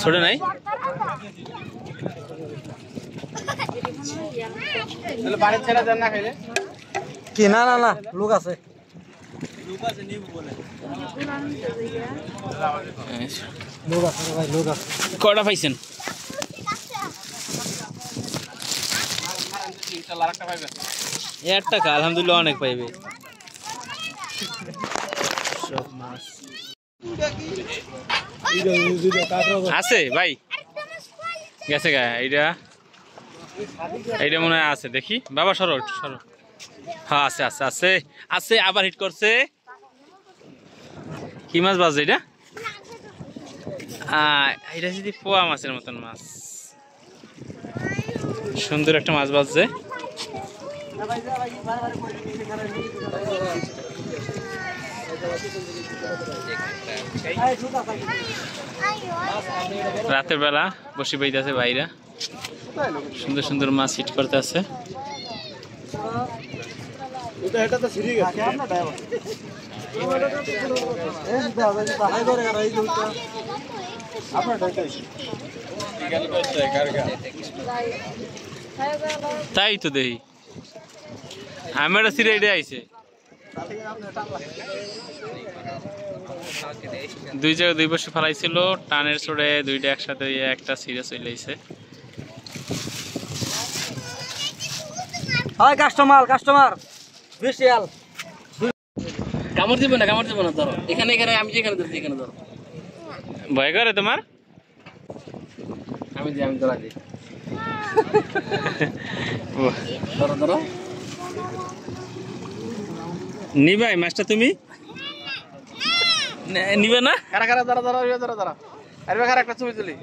ছোট নাই কি না না না লোক আছে ভাই লোক আছে কয়টা পাইছেন টাকা আলহামদুলিল্লাহ অনেক পাইবে সব মাছ আছে ভাই গেছে গা এইটা মনে হয় আছে দেখি বাবা সরো সরো হ্যাঁ আছে আছে আছে আছে আবার হিট করছে কি মাছ বাজছে এটা এটা যদি পোয়া মাছের মতন মাছ সুন্দর একটা মাছ বাজছে রাতের বেলা বসে পাইতেছে ভাইরা সুন্দর সুন্দর মাছ হিট করতে আছে তাই তো দেখি আমার সিরে এটা আইছে দুই জায়গায় দুই বছর ফেলাইছিল টানের চড়ে দুইটা একসাথে একটা সিরে চলে আইছে হয় কাস্টমার বিশাল কামড় দিবে না ধরো এখানে আমি যেখানে ধরছি এখানে ধরো ভয় করে তোমার আমি ধরা দিই ধরো নিবাই মাছটা তুমি নিবে না একটা ছবি তুলি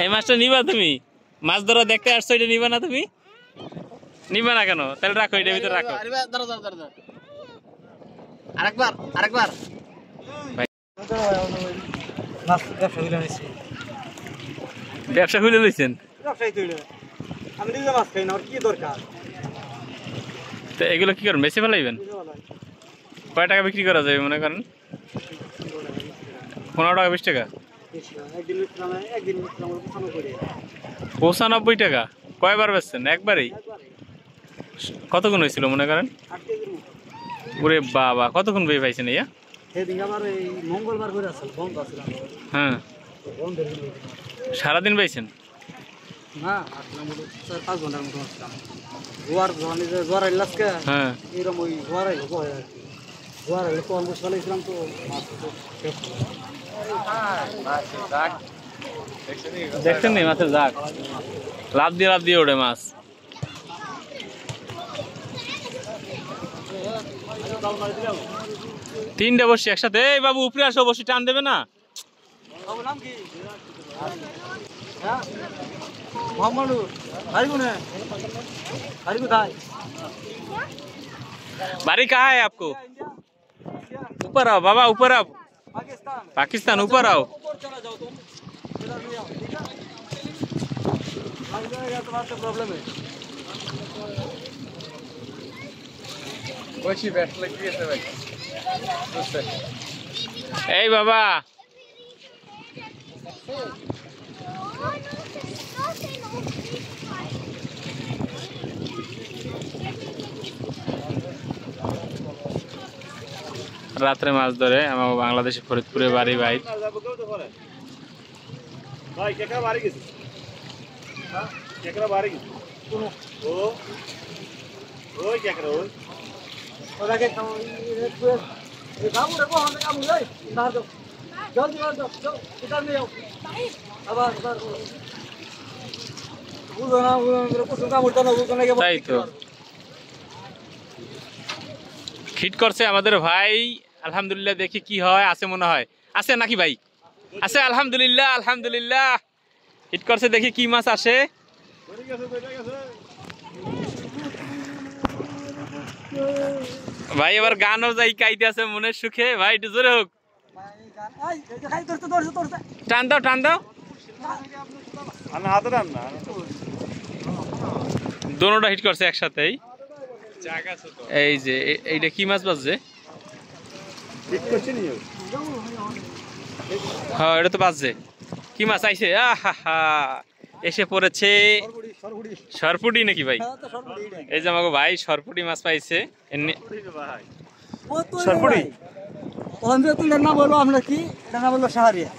এই মাছটা নিবা তুমি মাছ ধরা দেখতে আসছো এটা নিবা না তুমি নিবা না কেন তাহলে রাখো এটার ভিতরে রাখো আরেকবার ব্যবসা খুলে লইছেন আমি নিজে মাছ খাই না আর কি দরকার তো এগুলো কি করেন বেশি ফেলাইবেন কয় টাকা বিক্রি করা যাবে মনে করেন 15 টাকা 20 টাকা 95 টাকা কয়বার বেচছেন একবারেই কতক্ষণ হয়েছিল মনে করেন ওরে বাবা কতক্ষণ বই পাইছেন ইয়া মঙ্গলবার করে আসল বন্ধ আছে হ্যাঁ সারাদিন পাইছেন না 4-5 ঘন্টার মতো আসলাম জোয়ার আইলাসকে হ্যাঁ এরকম ওই জোয়ার আইলো জোয়ার আইলো তো আমরা চলেছিলাম তো দেখছেন নি মাছের জাগ লাভ দিয়ে ওঠে মাছ তিনটা বসি একসাথে এই বাবু উপরে আসো বসি টান দেবে না নাম কি হ্যাঁ মোহাম্মদ हरी कोথায় बारी कहाँ है आपको ऊपर आओ बाबा ऊपर आओ पाकिस्तान ऊपर आओ चला जाओ तुम इधर नहीं आओ ठीक है भाग जाएगा तुम्हारा प्रॉब्लम है বসি ব্যাট লাগিয়েছে ভাই এই বাবা রাত্রে মাছ ধরে আমার বাংলাদেশে ফরিদপুরে বাড়ি ভাই ভাই কেকড়া বাড়ি গেছে হ্যাঁ কেকড়া বাড়ি গেছে ও ওই কেকড়া ওই ওটাকে খাও এই কামু রে কোন কামু যাই না দাও জলদি যাও এটা নিও আবার বুঝো না কোন কামু দাও বুঝো না তাই তো হিট করছে আমাদের ভাই আলহামদুলিল্লাহ দেখি কি হয় আছে মনে হয় আছে নাকি ভাই আছে আলহামদুলিল্লাহ হিট করছে দেখি কি মাছ আসে ভাই এবার গানও যাই গাইতে আছে মনের সুখে ভাই একটু জোরে হোক টান দাও দোনোটা হিট করছে একসাথেই এই যে এইটা কি মাছ বাজছে হ্যাঁ এটা তো বাজছে কি মাছ আইছে আহা এসে পড়েছে সরপুটি নাকি ভাই এই যে আমাকে ভাই সরপুটি মাছ পাইছে এমনি সরপুরি না বলবো আমরা কি এটা না বলবো সাহারিয়া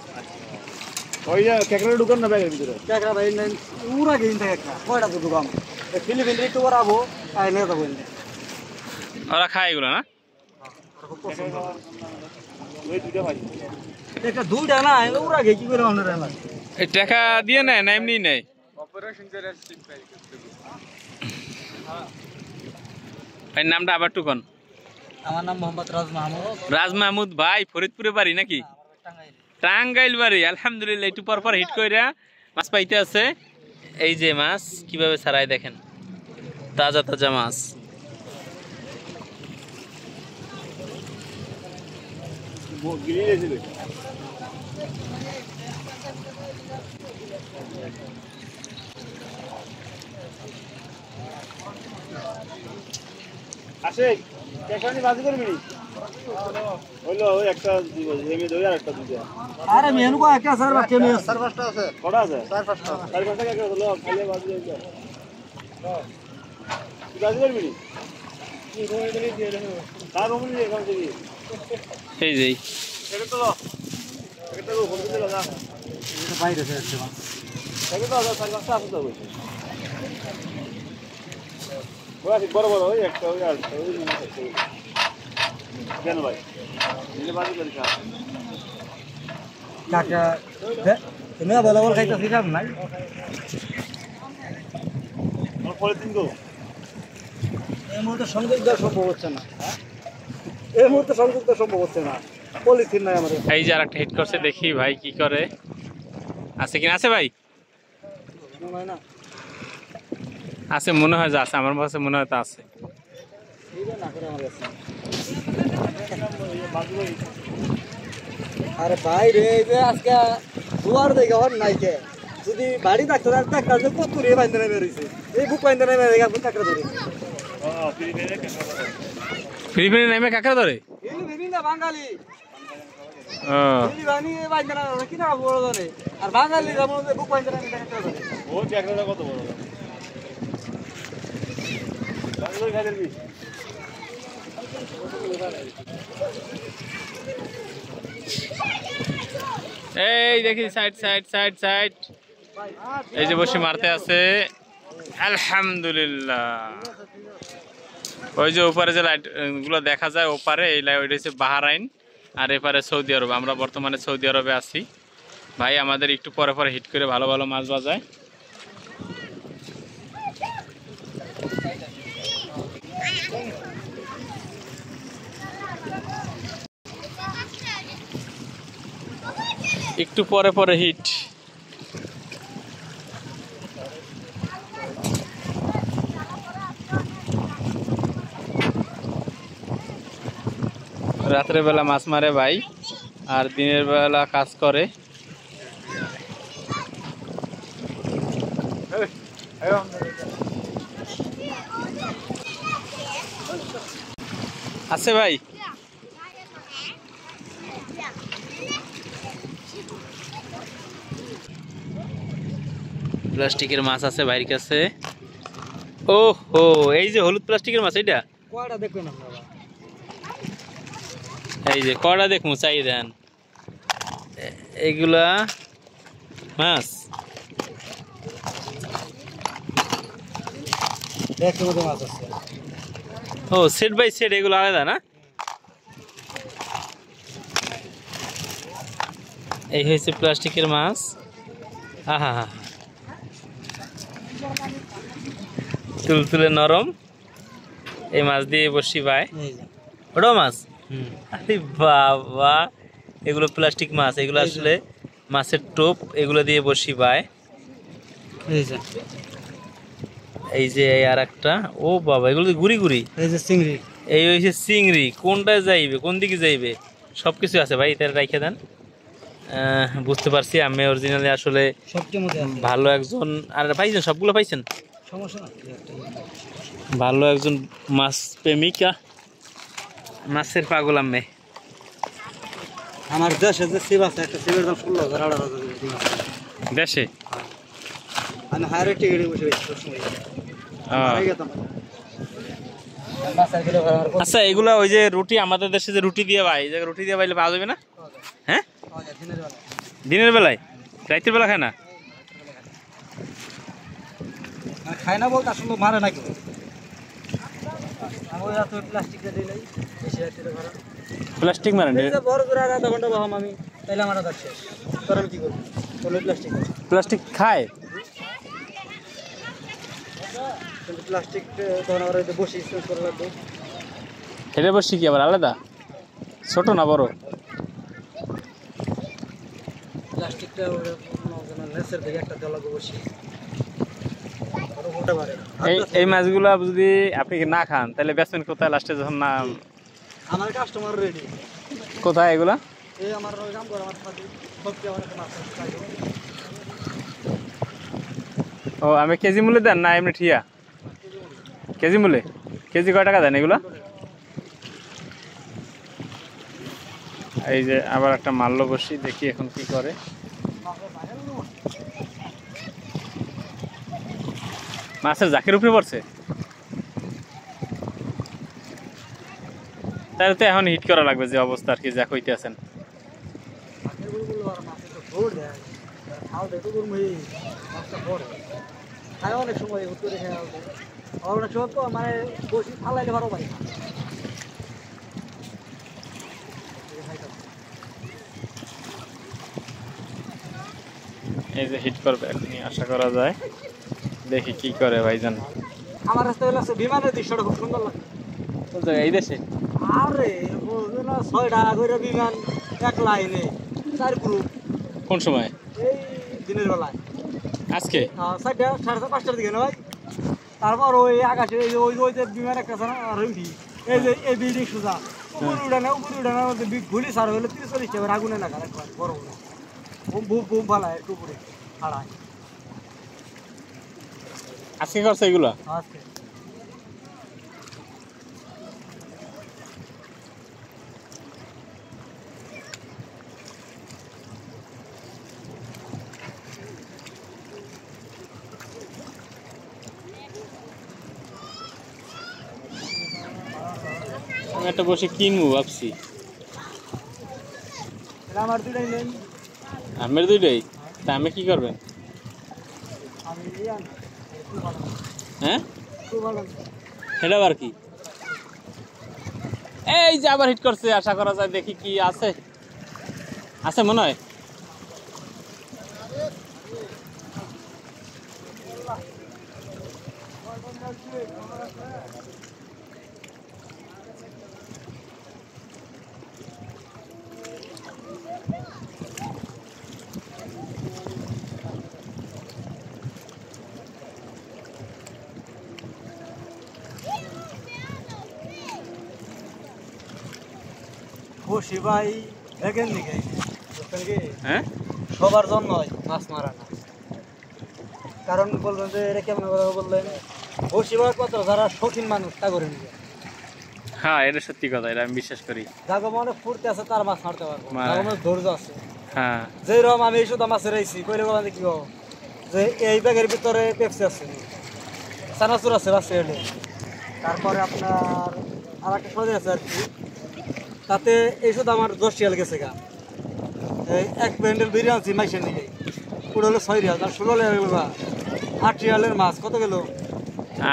ওই যে কেকড়া ঢুকান না ব্যাগের ভিতরে কাকড়া ভাই উড়া গেইন থাকে একটা কয়টা তো ঢুকাম ফিলিপিন একটু করাবো তাই নিয়ে যাবো ওরা খায় এগুলো না ওই দুইটা ভাই একটা দুইটা না উড়া গে কি করে আমরা রাখলাম এই টাকা দিয়ে নেয় না এমনি নেয় ভাই নামটা আবার টুকন আমার নাম মোহাম্মদ রাজ মাহমুদ রাজ মাহমুদ ভাই ফরিদপুরে বাড়ি নাকি টাঙ্গাইল বাড়ি আলহামদুলিল্লাহ একটু পর পর হিট কইরা মাছ পাইতে আছে এই যে মাছ কিভাবে ছাড়াই দেখেন তাজা তাজা মাছ গিলি গেছিল আসে কেকড়ানি বাজি করবি হইলো ওই একটা এমনি দই আর একটা দুইটা আরে মেনু কো একটা স্যার বাকি মে স্যার পাঁচটা আছে কটা আছে চার পাঁচটা কেকড়া হলো খাইলে বাজি যাইবে বাজি করবি তার রুমে দিয়ে কাম দিবি এই যে এটা তো ফোন দিলে না এটা বাইরে আছে এটা তো চার পাঁচটা আছে তো বড় বড় ওই একটা ওই আর ওই কেন ভাই নিলে বাজি করি কাকা তুমি বলা বল খাইতে শিখাম নাই আমার পলিথিন গো এই মুহূর্তে সংযোগ দেওয়া সম্ভব হচ্ছে না এই মুহূর্তে সংযোগ দেওয়া সম্ভব হচ্ছে না পলিথিন নাই আমাদের এই যে আরেকটা হিট করছে দেখি ভাই কি করে আছে কিনা আছে ভাই মনে হয় না আছে মনে হয় যে আছে আমার কাছে মনে হয় তা আছে না করে আমার কাছে আরে ভাই রে এই যে আজকে দুয়ার দেখে হন নাই কে যদি বাড়ি থাকতো তাহলে একটা যে কত রে বাইন্দা নেমে রইছে এই বুক বাইন্দা নেমে রেখে আপনি টাকা ধরে ফিলিপিনে নেমে কাঁকড়া ধরে এই বিভিন্ন বাঙালি ও এই বানি বাইন্দা না কি না বড় ধরে আর বাঙালি যেমন বুক বাইন্দা নেমে টাকা ধরে ও কেকড়াটা কত বড় বাজি করে খাই দিবি এই দেখি সাইড সাইড সাইড সাইড এই যে বসে মারতে আছে আলহামদুলিল্লাহ ওই যে ওপারে যে লাইট গুলো দেখা যায় ওপারে এই লাইট ওইটা হচ্ছে বাহরাইন আর এপারে সৌদি আরব আমরা বর্তমানে সৌদি আরবে আছি ভাই আমাদের একটু পরে পরে হিট করে ভালো ভালো মাছ বাজায় একটু পরে পরে হিট রাতের বেলা মাছ মারে ভাই আর দিনের বেলা কাজ করে আছে ভাই প্লাস্টিকের মাছ আছে ভাইয়ের কাছে ও হো এই যে হলুদ প্লাস্টিকের মাছ এটা কয়টা দেখবেন আপনারা এই যে কড়া দেখমু চাই দেন এগুলা মাছ দেখতে মতো মাছ আছে ও সেট বাই সেট এগুলো আলাদা না এই হয়েছে প্লাস্টিকের মাছ আহা হা তুলতুলে নরম এই মাছ দিয়ে বসি ভাই এই যে ওটাও মাছ আরে বাবা এগুলো প্লাস্টিক মাছ এগুলো আসলে মাছের টোপ এগুলো দিয়ে বসি ভাই এই যে এই যে আর একটা ও বাবা এগুলো গুড়ি গুড়ি এই যে চিংড়ি এই হয়েছে চিংড়ি কোনটা যাইবে কোন দিকে যাইবে সবকিছু আছে ভাই এটা রাইখে দেন বুঝতে পারছি আমি অরিজিনালি আসলে সবটির মধ্যে আছে ভালো একজন আর পাইছেন সবগুলো পাইছেন সমস্যা না ভালো একজন মাছ প্রেমিকা মাছের পাগল আমি আমার দেশে যে সিপ আছে একটা সিপের দাম 16,000 দেশে আমি হায়ারে টিকিটে বসে গেছি সবসময় হারিয়ে গেতাম আচ্ছা এগুলা ওই যে রুটি আমাদের দেশে যে রুটি দিয়ে ভাই এই যে রুটি দিয়ে বাইলে পাওয়া যাবে না হ্যাঁ দিনের বেলায় রাতের বেলা খায় না খায় না বলতে আসলে মারে না কেউ আমি রাতে প্লাস্টিকটা দিলাই বেশি রাতে ভাড়া প্লাস্টিক মারেন বড় করে আধা ঘন্টা বহাম আমি তাইলে আমার আদার শেষ তোর আমি কি করবো কোনো প্লাস্টিক প্লাস্টিক খায় কিন্তু প্লাস্টিক তখন আমার বসে ইউজ করা লাগবে হেরে বসি কি আবার আলাদা ছোট না বড় প্লাস্টিকটা নেসের দিকে একটা দেওয়া লাগবে বসে এই মাছগুলো যদি আপনি না খান তাহলে বেচবেন কোথায় লাস্টে যখন না আমার কাস্টমার রেডি কোথায় এগুলা এই আমার কাম করে আমার সাথে সবচেয়ে আমার একটা মাছ খাইও ও আমি কেজি মূল্যে দেন না এমনি ঠিয়া কেজি মূল্যে কেজি কয় টাকা দেন এগুলা এই যে আবার একটা মারলো বসি দেখি এখন কি করে মাছের জাকের উপরে পড়ছে তাহলে তো এখন হিট করা লাগবে যে অবস্থা আর কি যা কইতে আছেন অনেক সময় উত্তরে অনেক সময় তো মানে বসি ফালাইলে ভালো পাই এই যে হিট করবে এখনই আশা করা যায় দেখি কি করে ভাইজান আমার রাস্তায় আছে বিমানের দৃশ্যটা খুব সুন্দর লাগে কোন জায়গায় এই দেশে আরে বুঝলেন 6টা করে বিমান এক লাইনে 4 গ্রুপ কোন সময় এই দিনের বেলায় আজকে 4টা 5:30টার দিকে না ভাই তারপর ওই আকাশে ওই যে বিমান একটা আছে না আর উঠি এই যে এই বিল্ডিং সুজা উপরে উড়ানো গুলি সার হলে 30-40 টাকা আগুনে লাগা একবার বড় বড় বুম বুম ফালায় একটু উপরে হারায় আজকে করছে এগুলো আজকে আমি একটা বসে কিনবো ভাবছি আমার দুটাই নেই আমের দুইটাই তা আমি কি করবেন আমি হ্যাঁ সেটা আবার কি এই যে আবার হিট করছে আশা করা যায় দেখি কি আছে আছে মনে হয় বসি ভাই দেখেন নাকি হ্যাঁ সবার জন্য মাছ মারা না কারণ বলবেন যে এটা কেমন কথা বললেন বসি ভাই কত যারা শৌখিন মানুষ তা করে নিবে হ্যাঁ এটা সত্যি কথা এটা আমি বিশ্বাস করি যাকে মনে ফুর্তি আছে তার মাছ মারতে পারবো মারে। যাকে মনে ধৈর্য আছে হ্যাঁ যেরকম আমি এই শুধু মাছের আইছি কইলে বলেন কি হবো যে এই ব্যাগের ভিতরে পেপসি আছে চানাচুর আছে বাচ্চা এলে তারপরে আপনার আর একটা সজে আছে আর কি তাতে এই শুধু আমার 10 রিয়াল গেছে গা এই এক প্যান্ডেল বিরিয়ানি আনছি মাইসের নিকে পুরো হলো 6 রিয়াল আর 16 রিয়াল গেল 8 রিয়ালের মাছ কত গেল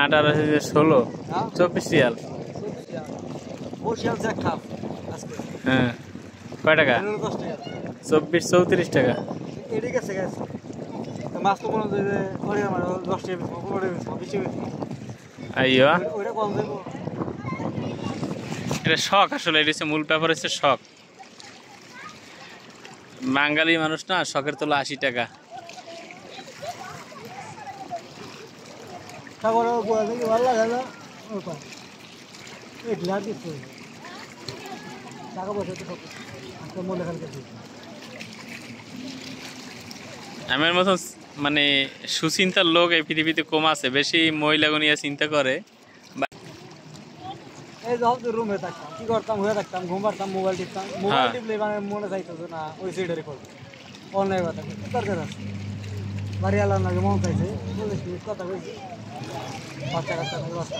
8 আর 16 হ্যাঁ 24 রিয়াল 10 রিয়াল যা খাপ আজকে হ্যাঁ কয় টাকা 10 টাকা 24 34 টাকা এদিকে গেছে গেছে মাছ তো মনে হয় যে করে আমার 10 টাকা 15 টাকা 20 টাকা আইয়ো ওইটা কম দেবো এটা শখ আসলে এটা হচ্ছে মূল ব্যাপার হচ্ছে শখ বাঙালি মানুষ না শখের তোলা 80 টাকা তারপরে ভালো লাগে না এই গ্লাস দিচ্ছে টাকা পয়সা তো একটা মনে খান করছি আমার মতন মানে সুচিন্তার লোক এই পৃথিবীতে কম আছে বেশি মহিলাগো নিয়ে চিন্তা করে এই যে হচ্ছে রুমে থাকতাম কি করতাম হয়ে থাকতাম ঘুম পারতাম মোবাইল টিপতাম মোবাইল টিপলে মানে মনে চাইতো যে না ওই সাইডে করবো অন্যায় কথা দরকার আছে বাড়ি আলার লাগে মন চাইছে 40 মিনিট কথা কইছি বাচ্চা কাচ্চা বাচ্চা